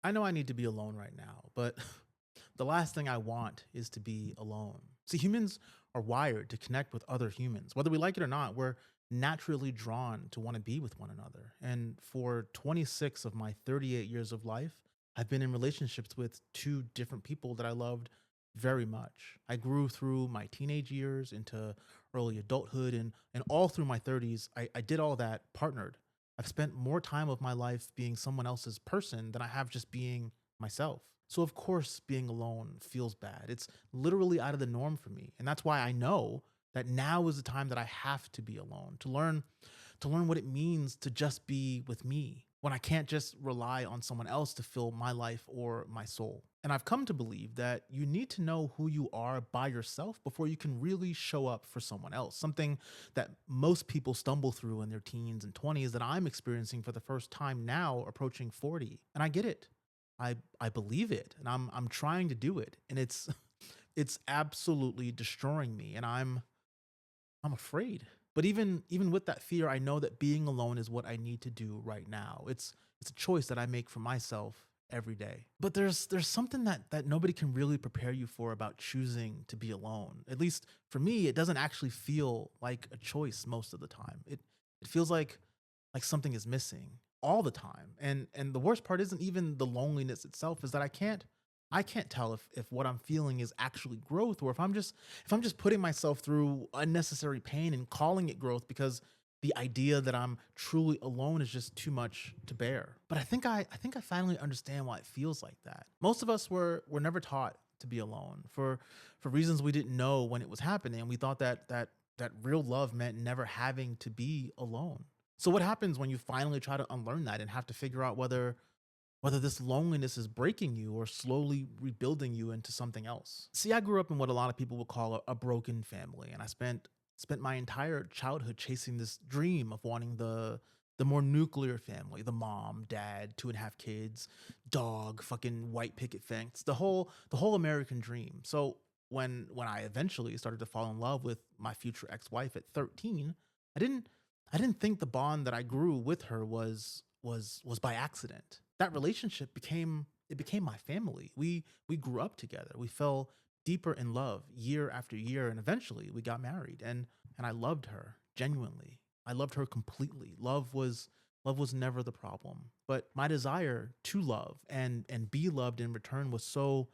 I know I need to be alone right now, but the last thing I want is to be alone. See, humans are wired to connect with other humans. Whether we like it or not, we're naturally drawn to want to be with one another. And for 26 of my 38 years of life, I've been in relationships with two different people that I loved very much. I grew through my teenage years into early adulthood and all through my 30s. I did all that partnered. I've spent more time of my life being someone else's person than I have just being myself. So of course being alone feels bad. It's literally out of the norm for me. And that's why I know that now is the time that I have to be alone, to learn what it means to just be with me when I can't just rely on someone else to fill my life or my soul. And I've come to believe that you need to know who you are by yourself before you can really show up for someone else. Something that most people stumble through in their teens and 20s that I'm experiencing for the first time now approaching 40. And I get it. I believe it and I'm trying to do it and it's it's absolutely destroying me and I'm afraid. But even with that fear, I know that being alone is what I need to do right now. It's a choice that I make for myself every day. But there's something that nobody can really prepare you for about choosing to be alone. At least for me, it doesn't actually feel like a choice most of the time. It feels like something is missing all the time. And the worst part isn't even the loneliness itself, is that I can't tell if what I'm feeling is actually growth or if I'm just putting myself through unnecessary pain and calling it growth because the idea that I'm truly alone is just too much to bear. But I think I finally understand why it feels like that. Most of us were never taught to be alone for reasons we didn't know when it was happening. We thought that real love meant never having to be alone. So what happens when you finally try to unlearn that and have to figure out whether this loneliness is breaking you or slowly rebuilding you into something else? See, I grew up in what a lot of people would call a broken family, and I spent my entire childhood chasing this dream of wanting the more nuclear family, the mom, dad, two and a half kids, dog, fucking white picket fence, the whole American dream. So when I eventually started to fall in love with my future ex-wife at 13, I didn't I didn't think the bond that I grew with her was by accident. That relationship became my family. We grew up together. We fell deeper in love year after year and eventually we got married and I loved her genuinely. I loved her completely. Love was never the problem. But my desire to love and be loved in return was so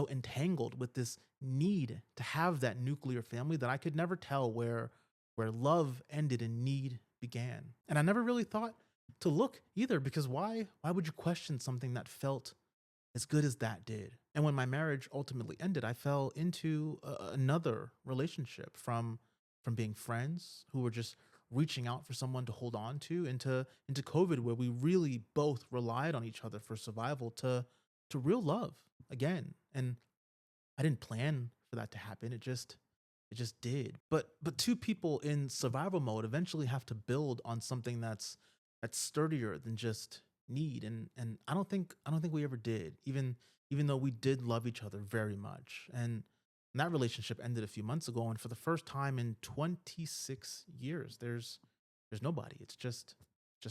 entangled with this need to have that nuclear family that I could never tell where love ended and need began. And I never really thought to look either because why would you question something that felt as good as that did? And when my marriage ultimately ended, I fell into another relationship from being friends who were just reaching out for someone to hold on to into COVID where we really both relied on each other for survival to real love again. And I didn't plan for that to happen. It just did. But two people in survival mode eventually have to build on something that's sturdier than just need. And I don't think we ever did. Even though we did love each other very much. And that relationship ended a few months ago. And for the first time in 26 years, there's nobody. It's just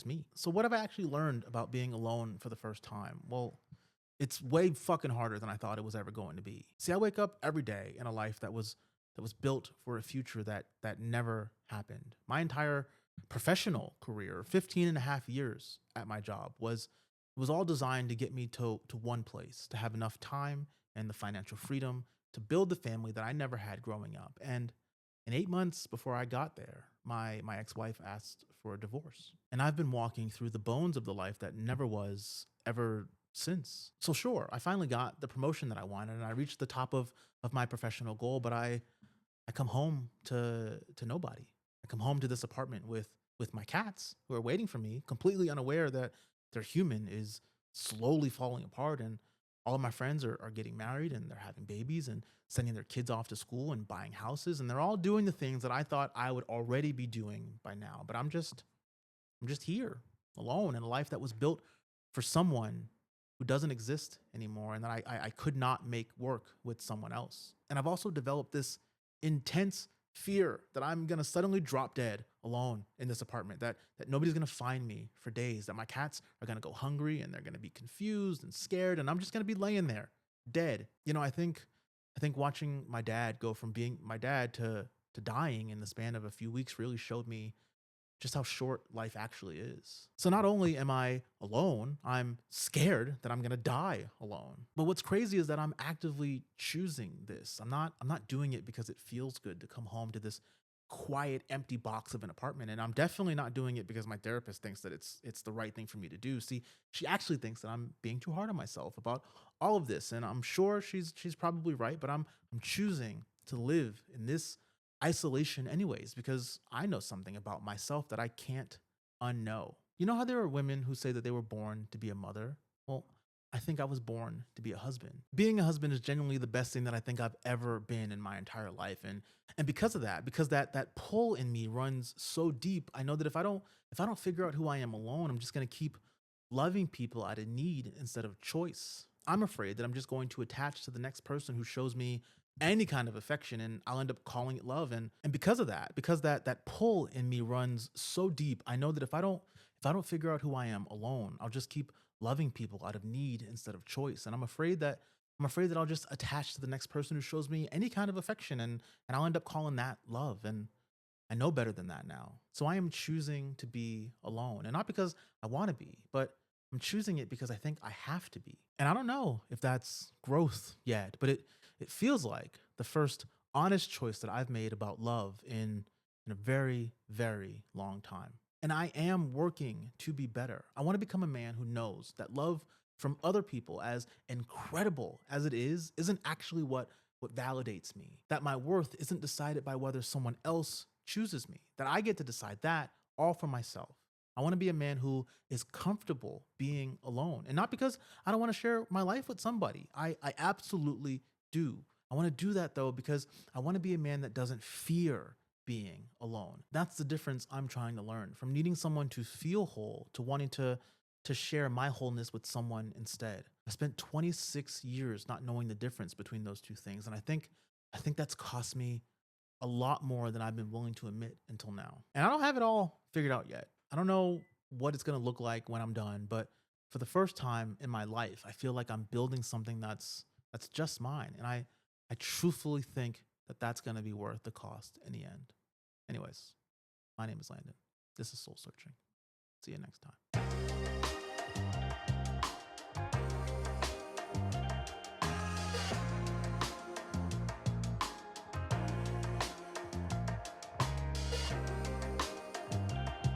me. So what have I actually learned about being alone for the first time? Well, it's way fucking harder than I thought it was ever going to be. See, I wake up every day in a life that was built for a future that never happened. My entire professional career, 15 and a half years at my job was all designed to get me to one place, to have enough time and the financial freedom to build the family that I never had growing up. And in 8 months before I got there, my ex-wife asked for a divorce. And I've been walking through the bones of the life that never was ever since. So sure, I finally got the promotion that I wanted and I reached the top of my professional goal, but I come home to nobody. I come home to this apartment with my cats who are waiting for me, completely unaware that their human is slowly falling apart and all of my friends are getting married and they're having babies and sending their kids off to school and buying houses and they're all doing the things that I thought I would already be doing by now. But I'm just here alone in a life that was built for someone who doesn't exist anymore and that I could not make work with someone else. And I've also developed this intense fear that I'm gonna suddenly drop dead alone in this apartment, that nobody's gonna find me for days, that my cats are gonna go hungry and they're gonna be confused and scared, and I'm just gonna be laying there dead. I think watching my dad go from being my dad to dying in the span of a few weeks really showed me just how short life actually is. So not only am I alone, I'm scared that I'm going to die alone. But what's crazy is that I'm actively choosing this. I'm not doing it because it feels good to come home to this quiet empty box of an apartment, and I'm definitely not doing it because my therapist thinks that it's the right thing for me to do. See, she actually thinks that I'm being too hard on myself about all of this, and I'm sure she's probably right, but I'm choosing to live in this isolation anyways because I know something about myself that I can't unknow. You know how there are women who say that they were born to be a mother? Well, I think I was born to be a husband. Being a husband is genuinely the best thing that I think I've ever been in my entire life. And because of that, because that pull in me runs so deep, I know that if I don't figure out who I am alone, I'm just gonna keep loving people out of need instead of choice. I'm afraid that I'm just going to attach to the next person who shows me any kind of affection and I'll end up calling it love. And because of that, because that pull in me runs so deep, I know that if I don't figure out who I am alone, I'll just keep loving people out of need instead of choice. And I'm afraid that I'll just attach to the next person who shows me any kind of affection, and I'll end up calling that love. And I know better than that now. So I am choosing to be alone. And not because I want to be, but I'm choosing it because I think I have to be. And I don't know if that's growth yet, but it feels like the first honest choice that I've made about love in a very, very long time. And I am working to be better. I want to become a man who knows that love from other people, as incredible as it is, isn't actually what validates me. That my worth isn't decided by whether someone else chooses me, that I get to decide that all for myself. I want to be a man who is comfortable being alone. And not because I don't want to share my life with somebody. I absolutely do. I want to do that though because I want to be a man that doesn't fear being alone. That's the difference I'm trying to learn from needing someone to feel whole to wanting to share my wholeness with someone instead. I spent 26 years not knowing the difference between those two things, and I think that's cost me a lot more than I've been willing to admit until now. And I don't have it all figured out yet. I don't know what it's going to look like when I'm done, but for the first time in my life, I feel like I'm building something that's just mine, and I truthfully think that that's going to be worth the cost in the end. Anyways, my name is Landon. This is Soul Searching. See you next time.